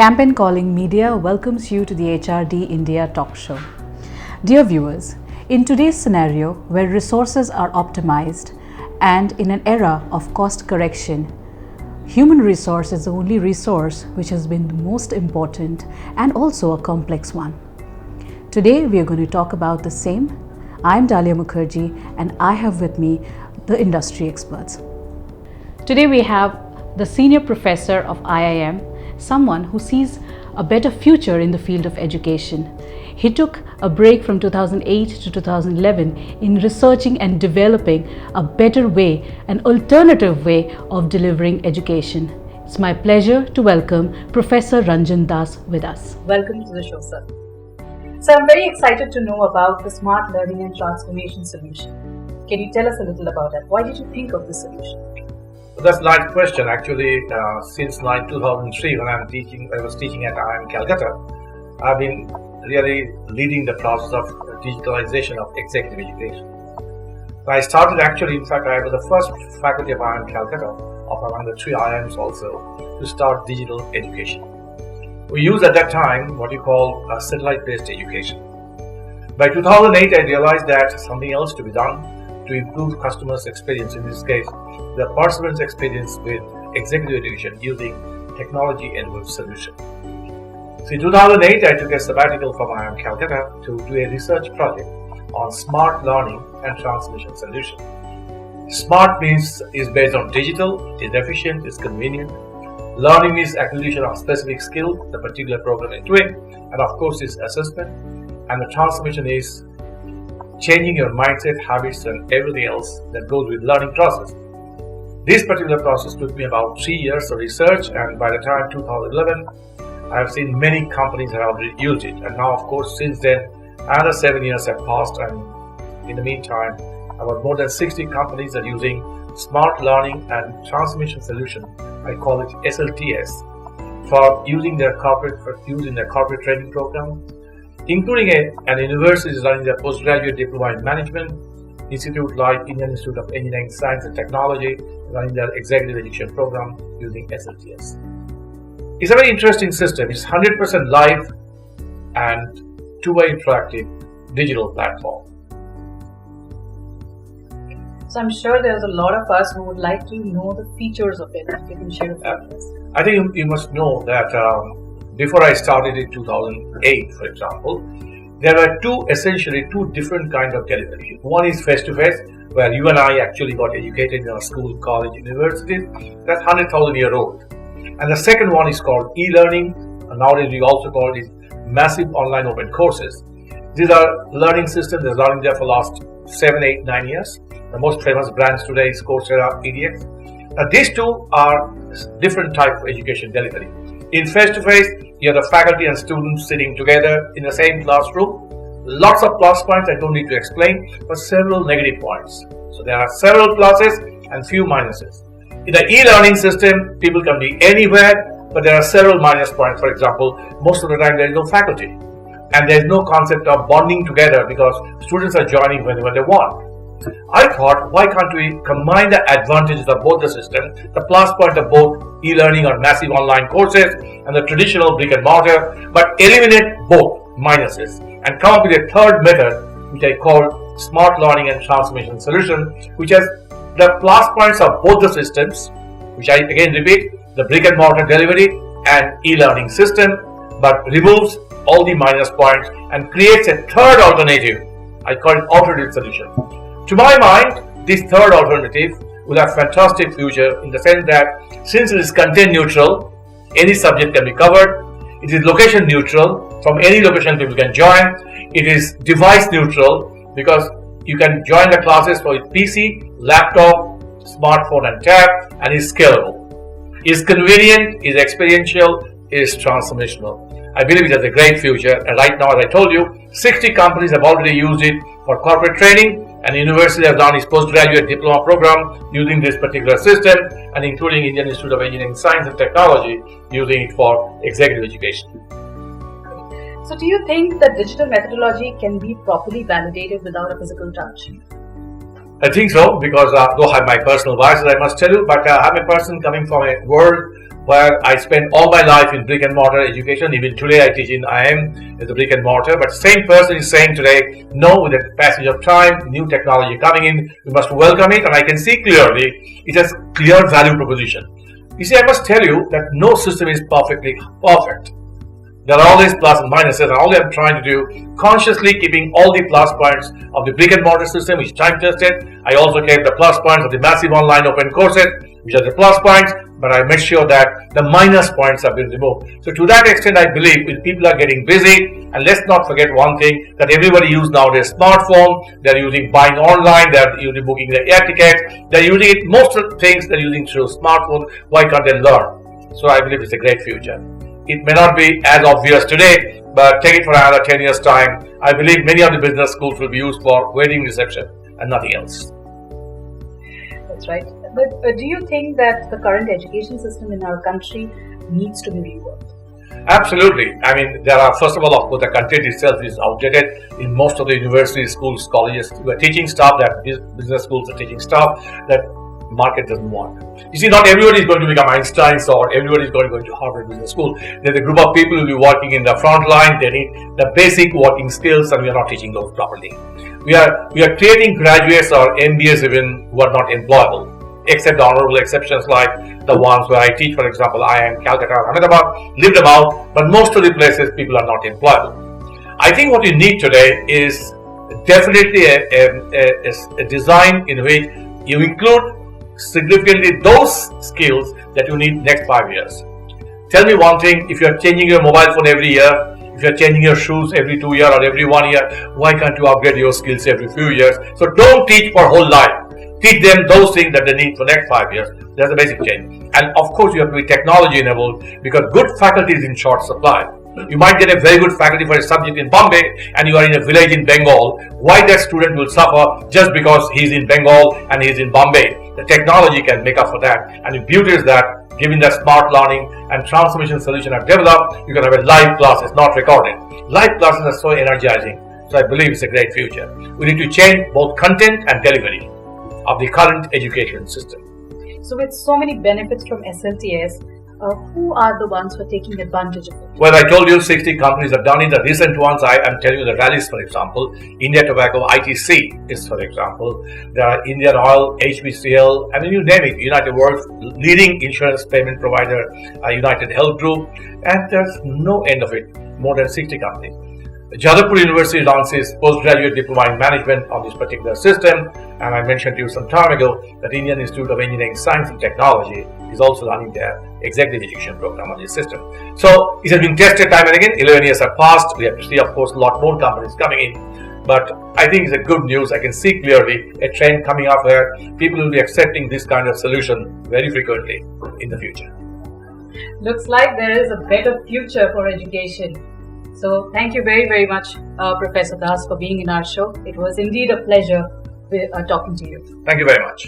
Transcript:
Campaigncalling Media welcomes you to the HRD India talk show. Dear viewers, in today's scenario where resources are optimized and in an era of cost correction, human resource is the only resource which has been the most important and also a complex one. Today we are going to talk about the same. I'm Dalia Mukherjee and I have with me the industry experts. Today we have the Senior Professor of IIM, someone who sees a better future in the field of education. He took a break from 2008 to 2011 in researching and developing a better way, an alternative way of delivering education. It's my pleasure to welcome Professor Ranjan Das with us. Welcome to the show, sir. So I'm very excited to know about the Smart Learning and Transformation solution. Can you tell us a little about that? Why did you think of this solution? That's a nice question. Actually, since 2003, when I was teaching at IIM Calcutta, I've been really leading the process of digitalization of executive education. I started actually, in fact, I was the first faculty of IIM Calcutta, of among the three IIMs also, to start digital education. We used at that time what you call satellite-based education. By 2008, I realized that something else to be done to improve customers' experience, in this case, the participants' experience with executive education using technology-enabled solution. So in 2008, I took a sabbatical from IIM Calcutta to do a research project on smart learning and transmission solution. Smart means is based on digital, is efficient, is convenient. Learning is acquisition of specific skill, the particular program is doing, and of course is assessment. And the transformation is changing your mindset, habits, and everything else that goes with learning process. This particular process took me about 3 years of research, and by the time 2011, I have seen many companies have already used it. And now, of course, since then, another 7 years have passed, and in the meantime, about more than 60 companies are using smart learning and transformation solution. I call it SLTS for using their corporate training program, including an university is running their postgraduate diploma in management, institute like Indian Institute of Engineering, Science and Technology, running their executive education program using SLTS. It's a very interesting system. It's 100% live and two-way interactive digital platform. So I'm sure there's a lot of us who would like to know the features of it. If you can share with us. I think you must know that before I started in 2008, for example, there were essentially two different kinds of delivery. One is face-to-face, where you and I actually got educated in our school, college, universities. That's 100,000-year-old. And the second one is called e-learning. And nowadays we also call it massive online open courses. These are learning systems that are running there for the last 7, 8, 9 years. The most famous brands today is Coursera, edX. Now these two are different type of education delivery. In face-to-face, you have the faculty and students sitting together in the same classroom. Lots of plus points I don't need to explain, but several negative points. So there are several pluses and few minuses. In the e-learning system, people can be anywhere, but there are several minus points. For example, most of the time there is no faculty. And there is no concept of bonding together because students are joining whenever they want. I thought, why can't we combine the advantages of both the systems, the plus point of both e-learning or massive online courses and the traditional brick and mortar, but eliminate both minuses and come up with a third method, which I call smart learning and transformation solution, which has the plus points of both the systems, which I again repeat, the brick and mortar delivery and e-learning system, but removes all the minus points and creates a third alternative. I call it alternative solution. To my mind, this third alternative will have fantastic future in the sense that since it is content neutral, any subject can be covered. It is location neutral, from any location people can join. It is device neutral because you can join the classes for PC, laptop, smartphone and tab, and is scalable. Is convenient, is experiential, is transformational. I believe it has a great future, and right now, as I told you, 60 companies have already used it for corporate training, and the university has done its postgraduate diploma program using this particular system, and including Indian Institute of Engineering, Science and Technology using it for executive education. So do you think that digital methodology can be properly validated without a physical touch? I think so, because though I have my personal biases, I must tell you, but I'm a person coming from a world where I spent all my life in brick and mortar education. Even today I teach in IIM as a brick and mortar. But same person is saying today, no, with the passage of time, new technology coming in, we must welcome it. And I can see clearly it has clear value proposition. You see, I must tell you that no system is perfectly perfect. There are always plus and minuses, and all I'm trying to do, consciously keeping all the plus points of the brick and mortar system, which is time tested. I also kept the plus points of the massive online open courses, which are the plus points, but I made sure that the minus points have been removed. So to that extent, I believe if people are getting busy, and let's not forget one thing, that everybody uses nowadays smartphone, they're using buying online, they're using booking their air tickets, they're using it, most of the things they're using through smartphone. Why can't they learn? So I believe it's a great future. It may not be as obvious today, but take it for another 10 years' time. I believe many of the business schools will be used for wedding reception and nothing else. That's right. But do you think that the current education system in our country needs to be reworked? Absolutely. I mean, there are, first of all, of course, the content itself is outdated. In most of the universities, schools, colleges, we are teaching stuff that business schools are teaching stuff that market doesn't want. You see, not everybody is going to become Einsteins or everybody is going to go to Harvard Business School. There's a group of people who will be working in the front line. They need the basic working skills, and we are not teaching those properly. We are creating graduates or MBAs even who are not employable, except the honorable exceptions like the ones where I teach, for example, IIM, Calcutta, Ahmedabad, lived about, but most of the places people are not employable. I think what you need today is definitely a design in which you include significantly those skills that you need next 5 years. Tell me one thing, if you are changing your mobile phone every year, if you are changing your shoes every 2 years or every 1 year, why can't you upgrade your skills every few years? So don't teach for whole life. Teach them those things that they need for next 5 years. That's the basic change. And of course you have to be technology enabled because good faculty is in short supply. You might get a very good faculty for a subject in Bombay and you are in a village in Bengal. Why that student will suffer just because he's in Bengal and he's in Bombay? The technology can make up for that. And the beauty is that given that smart learning and transformation solution are developed, you can have a live classes, not recorded. Live classes are so energizing. So I believe it's a great future. We need to change both content and delivery of the current education system. So with so many benefits from SLTS, who are the ones who are taking advantage of it? Well, I told you 60 companies have done it. The recent ones, I am telling you the rallies, for example, India Tobacco, ITC is, for example. There are Indian Oil, HBCL, I mean, you name it, United World's leading insurance payment provider, United Health Group, and there's no end of it, more than 60 companies. Jadavpur University launches postgraduate diploma in management of this particular system, and I mentioned to you some time ago that Indian Institute of Engineering, Science and Technology is also running their executive education program on this system. So it has been tested time and again. 11 years have passed. We have to see, of course, a lot more companies coming in. But I think it's a good news. I can see clearly a trend coming up where people will be accepting this kind of solution very frequently in the future. Looks like there is a better future for education. So thank you very, very much, Professor Das, for being in our show. It was indeed a pleasure talking to you. Thank you very much.